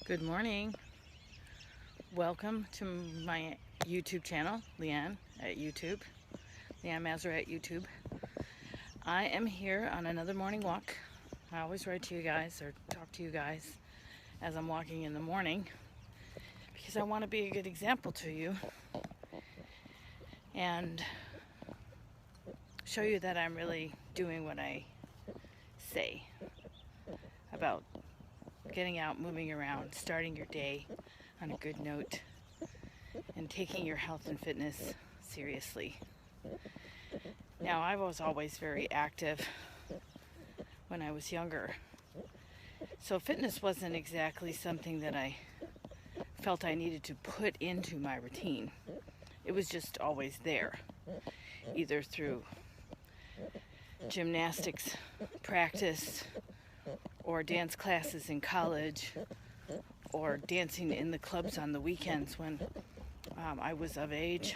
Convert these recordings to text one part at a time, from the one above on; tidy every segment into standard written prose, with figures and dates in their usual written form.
Good morning. Welcome to my YouTube channel, Leanne at YouTube. Leanne Mazur at YouTube. I am here on another morning walk. I always write to you guys or talk to you guys as I'm walking in the morning because I want to be a good example to you and show you that I'm really doing what I say about getting out, moving around, starting your day on a good note, and taking your health and fitness seriously. Now, I was always very active when I was younger, so fitness wasn't exactly something that I felt I needed to put into my routine. It was just always there, either through gymnastics practice or dance classes in college or dancing in the clubs on the weekends when I was of age.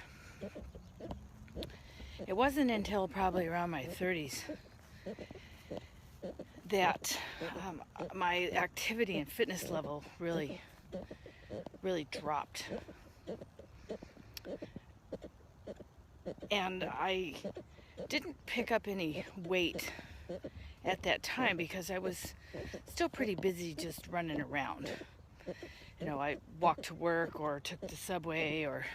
It wasn't until probably around my 30s that my activity and fitness level really dropped. And I didn't pick up any weight at that time because I was still pretty busy just running around. You know, I walked to work or took the subway or,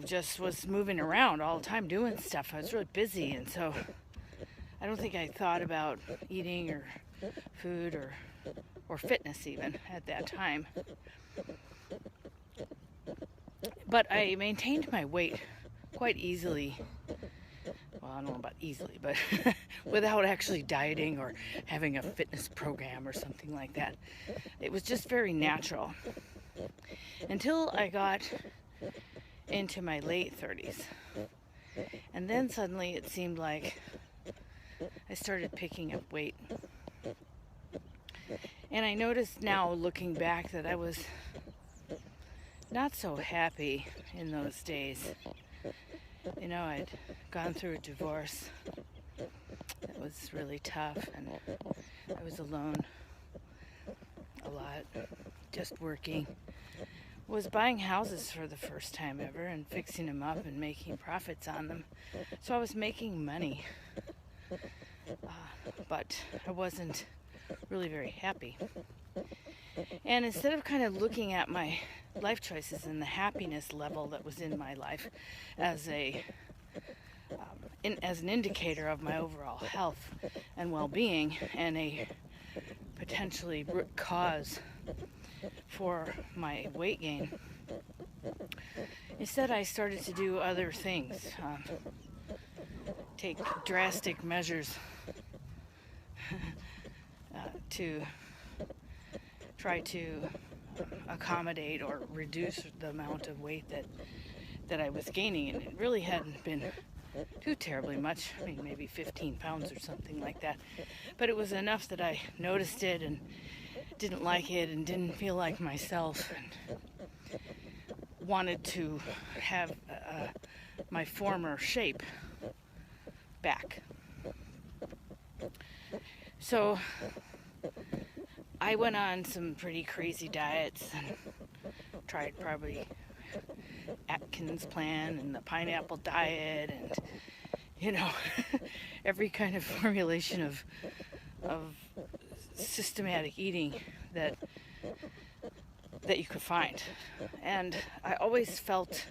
just was moving around all the time doing stuff. I was really busy, and so I don't think I thought about eating or food or fitness even at that time. But I maintained my weight quite easily. Well, I don't know about easily, but without actually dieting or having a fitness program or something like that. It was just very natural. Until I got into my late 30s. And then suddenly it seemed like I started picking up weight. And I noticed now, looking back, that I was not so happy in those days. You know, I'd gone through a divorce that was really tough, and I was alone a lot, just working. Was buying houses for the first time ever and fixing them up and making profits on them. So I was making money, but I wasn't really very happy. And instead of kind of looking at my life choices and the happiness level that was in my life as an indicator of my overall health and well-being and a potentially root cause for my weight gain, instead I started to do other things, take drastic measures to try to accommodate or reduce the amount of weight that I was gaining. And it really hadn't been too terribly much. I mean, maybe 15 pounds or something like that. But it was enough that I noticed it and didn't like it and didn't feel like myself and wanted to have my former shape back. So I went on some pretty crazy diets and tried probably Atkins plan and the pineapple diet and every kind of formulation of systematic eating that you could find. And I always felt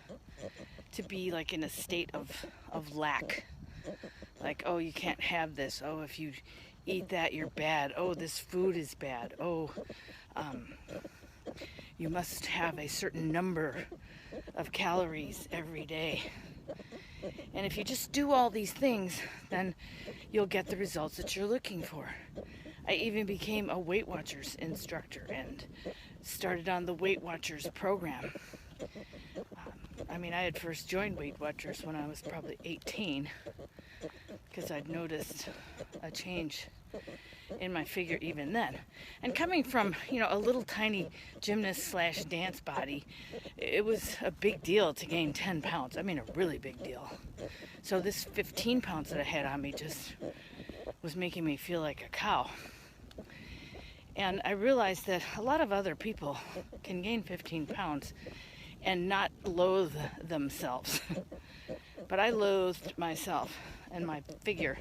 to be like in a state of lack. Like, oh, you can't have this. Oh, if you eat that, you're bad. Oh, this food is bad. Oh, you must have a certain number of calories every day. And if you just do all these things, then you'll get the results that you're looking for. I even became a Weight Watchers instructor and started on the Weight Watchers program. I had first joined Weight Watchers when I was probably 18 because I'd noticed a change in my figure even then. And coming from, a little tiny gymnast/dance body, it was a big deal to gain 10 pounds. A really big deal. So this 15 pounds that I had on me just was making me feel like a cow. And I realized that a lot of other people can gain 15 pounds and not loathe themselves. But I loathed myself and my figure.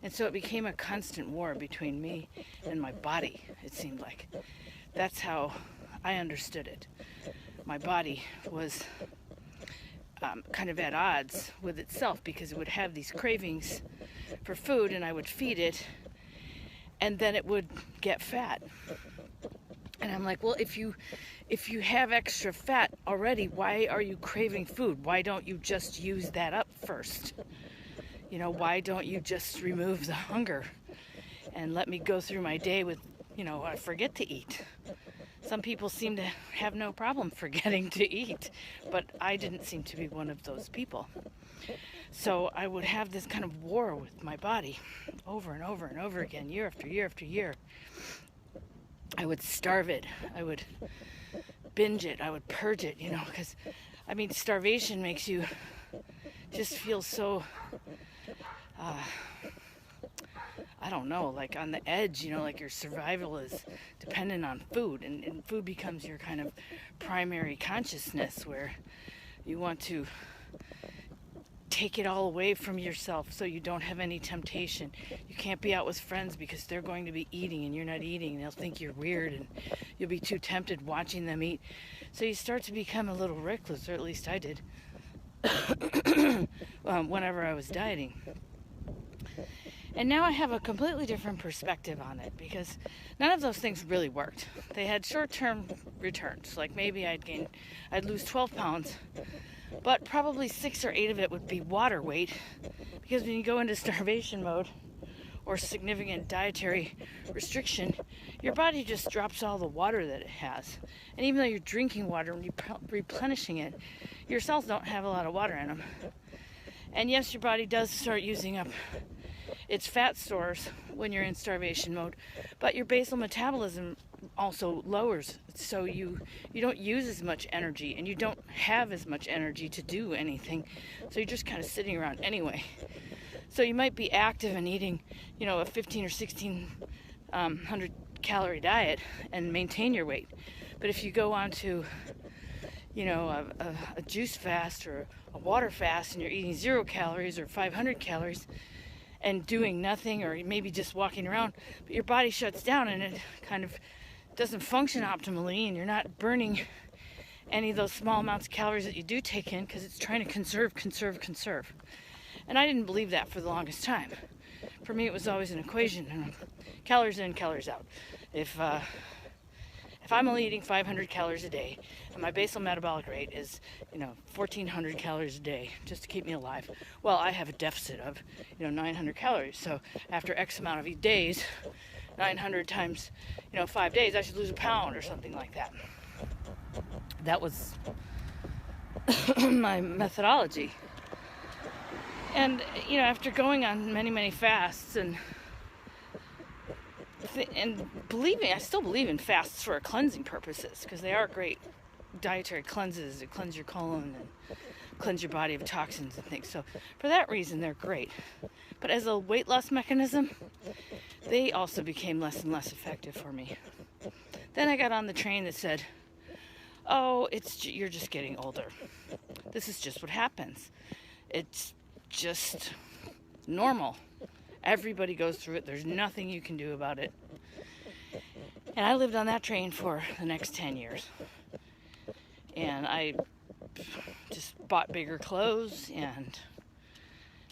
And so it became a constant war between me and my body, it seemed like. That's how I understood it. My body was kind of at odds with itself because it would have these cravings for food, and I would feed it, and then it would get fat. And I'm like, well, if you have extra fat already, why are you craving food? Why don't you just use that up first? You know, why don't you just remove the hunger and let me go through my day with, I forget to eat. Some people seem to have no problem forgetting to eat, but I didn't seem to be one of those people. So I would have this kind of war with my body over and over and over again, year after year after year. I would starve it. I would binge it. I would purge it, because, starvation makes you just feel so, I don't know, like on the edge, like your survival is dependent on food, and food becomes your kind of primary consciousness, where you want to take it all away from yourself so you don't have any temptation. You can't be out with friends because they're going to be eating and you're not eating, and they'll think you're weird and you'll be too tempted watching them eat. So you start to become a little reckless, or at least I did, whenever I was dieting. And now I have a completely different perspective on it, because none of those things really worked. They had short-term returns. Like maybe I'd lose 12 pounds, but probably 6 or 8 of it would be water weight, because when you go into starvation mode or significant dietary restriction, your body just drops all the water that it has. And even though you're drinking water and you're replenishing it, your cells don't have a lot of water in them. And yes, your body does start using up its fat stores when you're in starvation mode, but your basal metabolism also lowers, so you don't use as much energy, and you don't have as much energy to do anything, so you're just kind of sitting around anyway. So you might be active and eating, a 15 or 1600 calorie diet and maintain your weight, but if you go on to a juice fast or a water fast and you're eating 0 calories or 500 calories and doing nothing, or maybe just walking around, but your body shuts down and it kind of doesn't function optimally, and you're not burning any of those small amounts of calories that you do take in, because it's trying to conserve. And I didn't believe that for the longest time. For me, it was always an equation: calories in, calories out. If I'm only eating 500 calories a day, and my basal metabolic rate is, 1,400 calories a day just to keep me alive, well, I have a deficit of, 900 calories. So after X amount of days, 900 times, 5 days, I should lose a pound or something like that. That was my methodology. And, after going on many, many fasts and I still believe in fasts for cleansing purposes, because they are great dietary cleanses to cleanse your colon and cleanse your body of toxins and things. So for that reason, they're great. But as a weight loss mechanism, they also became less and less effective for me. Then I got on the train that said, oh, you're just getting older. This is just what happens. It's just normal. Everybody goes through it. There's nothing you can do about it. And I lived on that train for the next 10 years. And I just bought bigger clothes and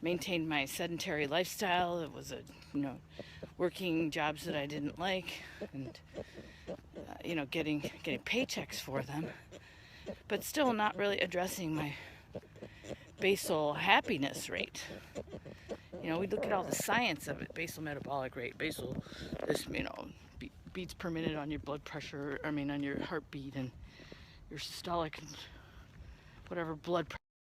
maintained my sedentary lifestyle. It was working jobs that I didn't like, and getting paychecks for them, but still not really addressing my basal happiness rate. We look at all the science of it: basal metabolic rate, beats per minute on your blood pressure, on your heartbeat, and your systolic and whatever blood pressure.